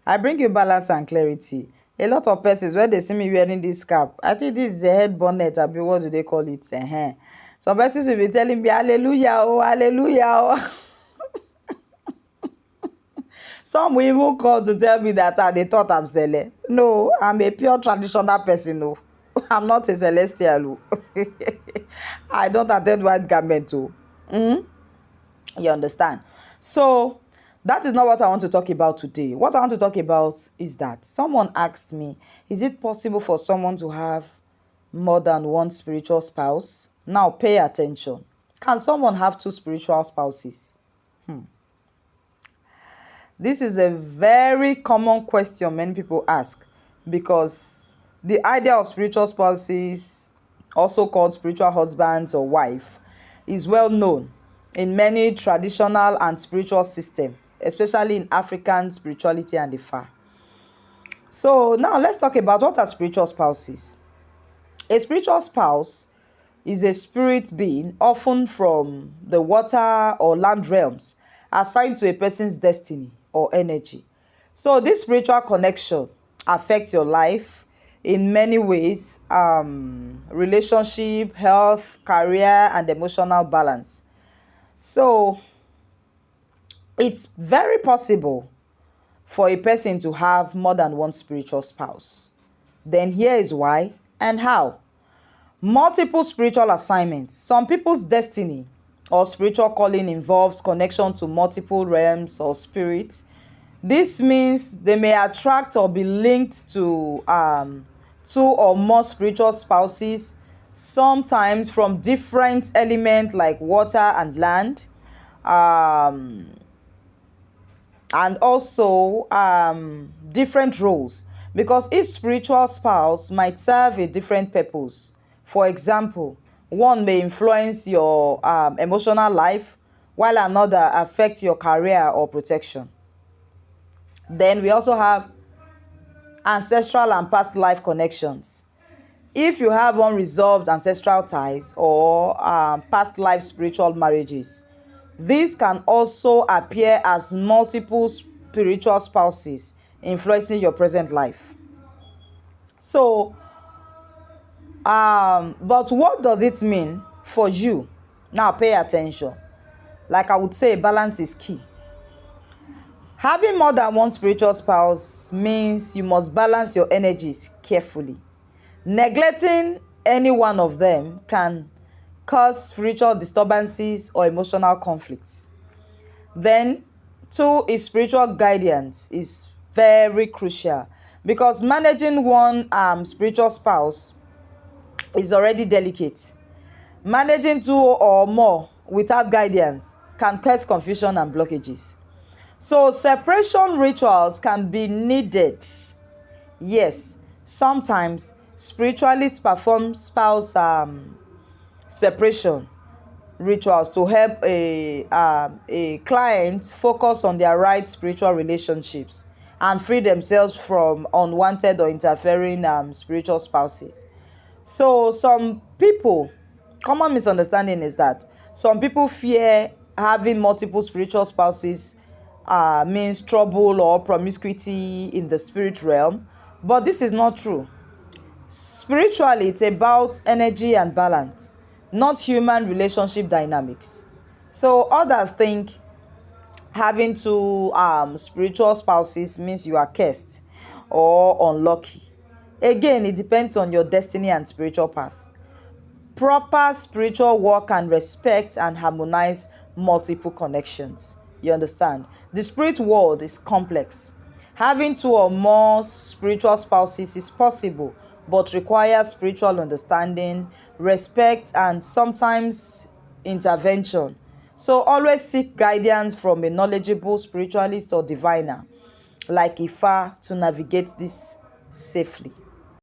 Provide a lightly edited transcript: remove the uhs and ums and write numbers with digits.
I bring you balance and clarity. A lot of persons, when they see me wearing this cap, I think this is a head bonnet, abi what do they call it? Some persons will be telling me, hallelujah, oh, hallelujah, oh. Some will even call to tell me that they thought I'm Sele. No, I'm a pure traditional person. No, I'm not a celestial. Oh. I don't attend white garment. Oh. You understand? So that is not what I want to talk about today. What I want to talk about is that someone asked me, is it possible for someone to have more than one spiritual spouse? Now pay attention. Can someone have two spiritual spouses? This is a very common question many people ask, because the idea of spiritual spouses, also called spiritual husbands or wife, is well known in many traditional and spiritual systems, especially in African spirituality and the far. So now let's talk about what are spiritual spouses. A spiritual spouse is a spirit being, often from the water or land realms, assigned to a person's destiny or energy. So this spiritual connection affects your life in many ways: relationship, health, career, and emotional balance. So it's very possible for a person to have more than one spiritual spouse. Then here is why and how. Multiple spiritual assignments. Some people's destiny or spiritual calling involves connection to multiple realms or spirits. This means they may attract or be linked to two or more spiritual spouses, sometimes from different elements like water and land, um, and also different roles, because each spiritual spouse might serve a different purpose. For example, one may influence your emotional life, while another affect your career or protection. Then we also have ancestral and past life connections. If you have unresolved ancestral ties or past life spiritual marriages, these can also appear as multiple spiritual spouses influencing your present life. So, but what does it mean for you? Now, pay attention. Like I would say, balance is key. Having more than one spiritual spouse means you must balance your energies carefully. Neglecting any one of them can cause spiritual disturbances or emotional conflicts. Then, two is spiritual guidance is very crucial, because managing one spiritual spouse is already delicate. Managing two or more without guidance can cause confusion and blockages. So separation rituals can be needed. Yes, sometimes spiritualists perform spouse separation rituals to help a client focus on their right spiritual relationships and free themselves from unwanted or interfering spiritual spouses. So some people, common misunderstanding is that some people fear having multiple spiritual spouses means trouble or promiscuity in the spirit realm, but this is not true. Spiritually, it's about energy and balance, not human relationship dynamics. So others think having two spiritual spouses means you are cursed or unlucky. Again, it depends on your destiny and spiritual path. Proper spiritual work can respect and harmonize multiple connections. You understand? The spirit world is complex. Having two or more spiritual spouses is possible, but requires spiritual understanding, respect, and sometimes intervention. So always seek guidance from a knowledgeable spiritualist or diviner like Ifa to navigate this safely.